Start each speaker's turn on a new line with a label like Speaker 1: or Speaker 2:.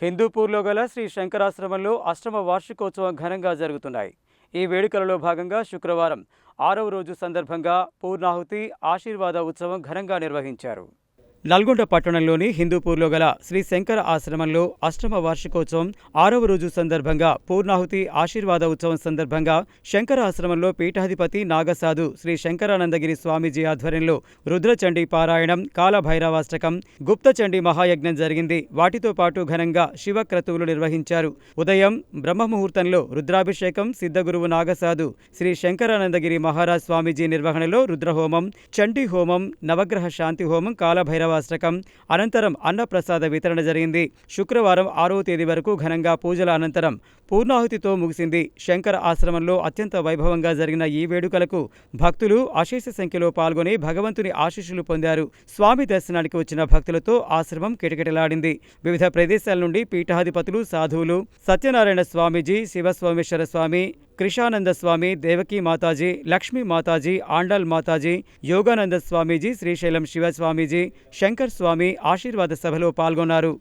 Speaker 1: హిందూపూర్లో గల శ్రీ శంకరాశ్రమంలో అష్టమ వార్షికోత్సవం ఘనంగా జరుగుతున్నాయి. ఈ వేడుకలలో భాగంగా శుక్రవారం 6వ రోజు సందర్భంగా పూర్ణాహుతి ఆశీర్వాద ఉత్సవం ఘనంగా నిర్వహించారు. నల్గొండ పట్టణంలోని హిందూపూర్లో గల శ్రీ శంకర ఆశ్రమంలో అష్టమ వార్షికోత్సవం 6వ రోజు సందర్భంగా పూర్ణాహుతి ఆశీర్వాద ఉత్సవం సందర్భంగా శంకర ఆశ్రమంలో పీఠాధిపతి నాగసాధు శ్రీ శంకరానందగిరి స్వామీజీ ఆధ్వర్యంలో రుద్రచండీ పారాయణం, కాలభైరవాష్టకం, గుప్తచండీ మహాయజ్ఞం జరిగింది. వాటితో పాటు ఘనంగా శివక్రతువులు నిర్వహించారు. ఉదయం బ్రహ్మముహూర్తంలో రుద్రాభిషేకం, సిద్ధగురువు నాగసాధు శ్రీ శంకరానందగిరి మహారాజ్ స్వామీజీ నిర్వహణలో రుద్రహోమం, చండీ హోమం, నవగ్రహ శాంతి హోమం, కాలభైరవాష్టకం అనంతరం అన్నప్రసాద వితరణ జరిగింది. శుక్రవారం 6వ తేదీ వరకు ఘనంగా పూజల అనంతరం పూర్ణాహుతితో ముగిసింది. శంకర ఆశ్రమంలో అత్యంత వైభవంగా జరిగిన ఈ వేడుకలకు భక్తులు అశేష సంఖ్యలో పాల్గొని భగవంతుని ఆశీస్సులు పొందారు. స్వామి దర్శనానికి వచ్చిన భక్తులతో ఆశ్రమం కిటకిటలాడింది. వివిధ ప్రదేశాల నుండి పీఠాధిపతులు, సాధువులు, సత్యనారాయణ స్వామీజీ, శివస్వామేశ్వర స్వామి, కృషానంద స్వామి, దేవకీ మాతాజీ, లక్ష్మీ మాతాజీ, ఆండాల్ మాతాజీ, యోగానంద స్వామీజీ, శ్రీశైలం శివస్వామీజీ, శంకర్ స్వామి ఆశీర్వాద సభలో పాల్గొన్నారు.